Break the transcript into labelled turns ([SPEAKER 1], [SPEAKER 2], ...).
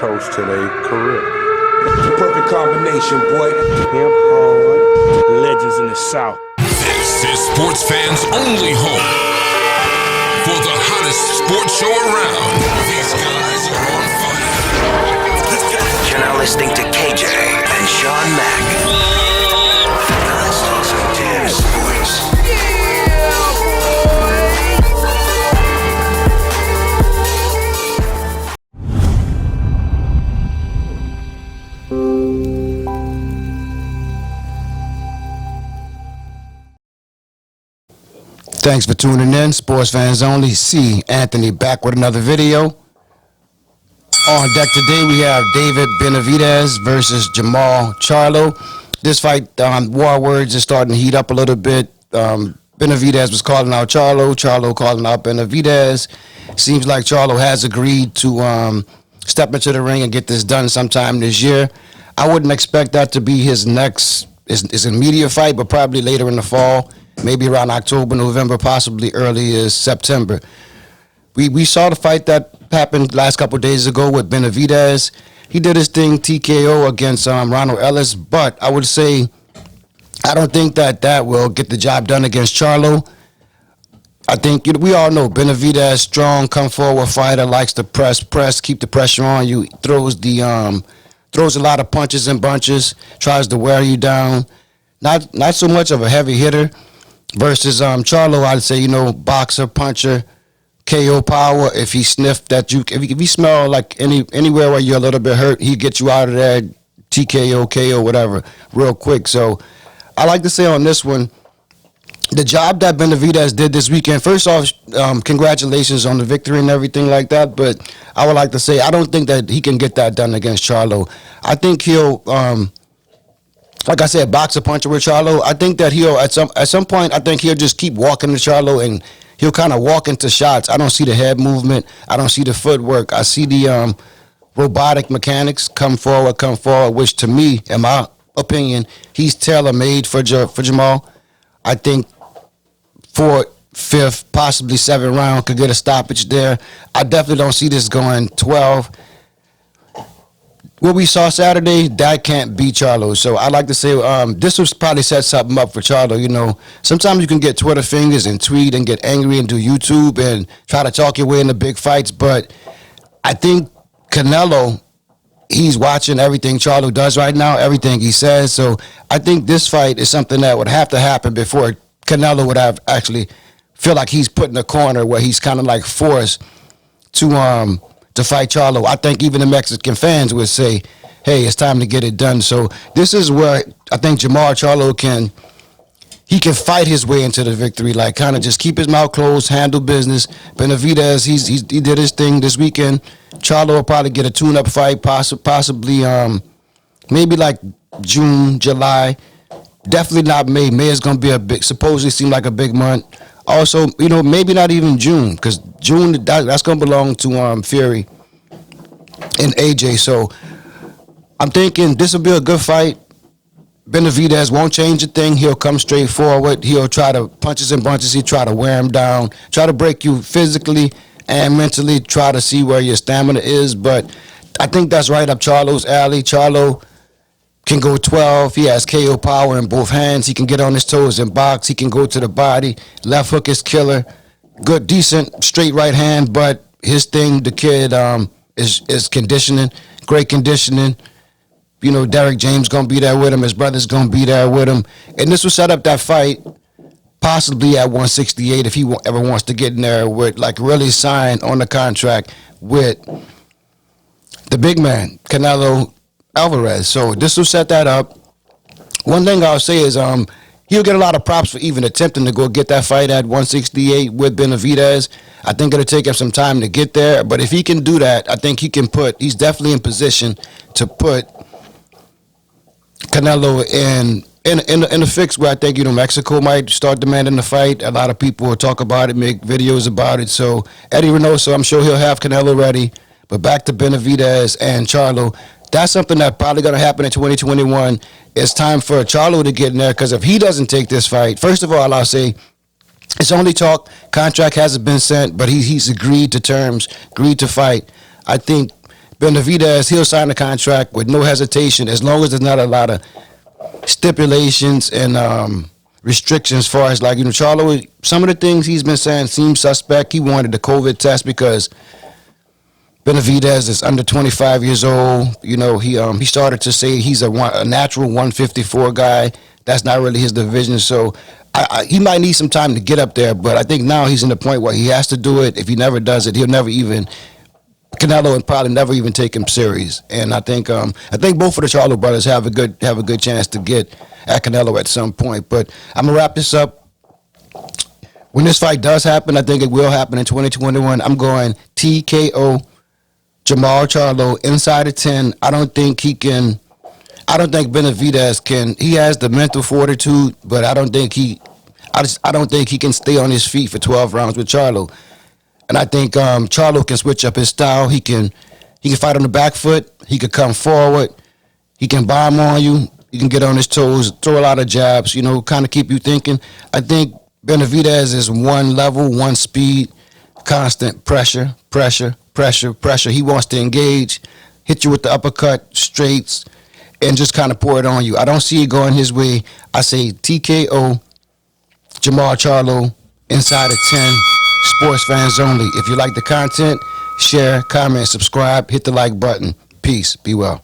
[SPEAKER 1] toast to their career.
[SPEAKER 2] The perfect combination, boy.
[SPEAKER 1] Him hard, legends in the South.
[SPEAKER 3] This is sports fans' only home for the hottest sports show around. These guys are on fire.
[SPEAKER 4] You're now listening to KJ and Sean Mack. Let's talk some damn sports.
[SPEAKER 5] Thanks for tuning in. Sports fans only. C. Anthony back with another video. On deck today we have David Benavidez versus Jermall Charlo. This fight, war words, is starting to heat up a little bit. Benavidez was calling out Charlo. Charlo calling out Benavidez. Seems like Charlo has agreed to step into the ring and get this done sometime this year. I wouldn't expect that to be his next, his immediate fight, but probably later in the fall. Maybe around October, November, possibly early as September. We saw the fight that happened last couple of days ago with Benavidez. He did his thing, TKO against Ronald Ellis, but I would say I don't think that will get the job done against Charlo. I think we all know Benavidez, strong, come forward fighter, likes to press, keep the pressure on you, throws a lot of punches and bunches, tries to wear you down. Not so much of a heavy hitter. Versus Charlo, I'd say, boxer, puncher, KO power. If he sniffed that if he smell like anywhere where you're a little bit hurt, he get you out of there, TKO, KO, whatever, real quick. So I like to say on this one, the job that Benavidez did this weekend, first off, congratulations on the victory and everything like that, but I would like to say I don't think that he can get that done against Charlo. I think he'll like I said, boxer puncher with Charlo. I think that he'll at some point. I think he'll just keep walking to Charlo, and he'll kind of walk into shots. I don't see the head movement. I don't see the footwork. I see the robotic mechanics come forward. Which to me, in my opinion, he's tailor made for Jermall. I think 4th, 5th, possibly 7th round could get a stoppage there. I definitely don't see this going 12. What we saw Saturday, that can't beat Charlo. So I like to say this will probably set something up for Charlo. Sometimes you can get Twitter fingers and tweet and get angry and do YouTube and try to talk your way into big fights. But I think Canelo, he's watching everything Charlo does right now, everything he says. So I think this fight is something that would have to happen before Canelo would have actually feel like he's put in a corner where he's kind of like forced to fight Charlo. I think even the Mexican fans would say, hey, it's time to get it done. So this is where I think Jermall Charlo can fight his way into the victory, like kind of just keep his mouth closed, handle business. Benavidez, he did his thing this weekend. Charlo will probably get a tune-up fight, possibly maybe like June, July. Definitely not May. May is going to be supposedly seem like a big month. Also, maybe not even June, because June, that's going to belong to Fury and AJ. So I'm thinking this will be a good fight. Benavidez won't change a thing. He'll come straight forward. He'll try to punches and bunches. He'll try to wear him down, try to break you physically and mentally, try to see where your stamina is. But I think that's right up Charlo's alley. Charlo can go 12. He has KO power in both hands. He can get on his toes and box. He can go to the body. Left hook is killer. Good, decent, straight right hand. But his thing, the kid, is conditioning. Great conditioning. Derek James going to be there with him. His brother's going to be there with him. And this will set up that fight possibly at 168 if he ever wants to get in there with, like, really sign on the contract with the big man, Canelo Alvarez. So this will set that up. One thing I'll say is he'll get a lot of props for even attempting to go get that fight at 168 with Benavidez. I think it'll take him some time to get there, but if he can do that, I think he's definitely in position to put Canelo in a fix where I think Mexico might start demanding the fight. A lot of people will talk about it, make videos about it. So Eddie Reynoso, I'm sure he'll have Canelo ready. But back to Benavidez and Charlo. That's something that's probably going to happen in 2021. It's time for Charlo to get in there, because if he doesn't take this fight, first of all, I'll say it's only talk. Contract hasn't been sent, but he's agreed to terms, agreed to fight. I think Benavidez, he'll sign a contract with no hesitation as long as there's not a lot of stipulations and restrictions as far as, like, you know, Charlo, some of the things he's been saying seem suspect. He wanted the COVID test because Benavidez is under 25 years old. You know, he started to say he's a natural 154 guy. That's not really his division. So he might need some time to get up there, but I think now he's in the point where he has to do it. If he never does it, he'll never even, Canelo would probably never even take him serious. And I think both of the Charlo brothers have a good chance to get at Canelo at some point. But I'm gonna wrap this up. When this fight does happen, I think it will happen in 2021. I'm going TKO Jermall Charlo inside of 10. I don't think Benavidez can. He has the mental fortitude, but I don't think he can stay on his feet for 12 rounds with Charlo. And I think Charlo can switch up his style. He can fight on the back foot. He can come forward. He can bomb on you. He can get on his toes, throw a lot of jabs, you know, kind of keep you thinking. I think Benavidez is one level, one speed, constant pressure. He wants to engage, hit you with the uppercut, straights, and just kind of pour it on you. I don't see it going his way. I say TKO, Jermall Charlo, inside of 10, sports fans only. If you like the content, share, comment, subscribe, hit the like button. Peace. Be well.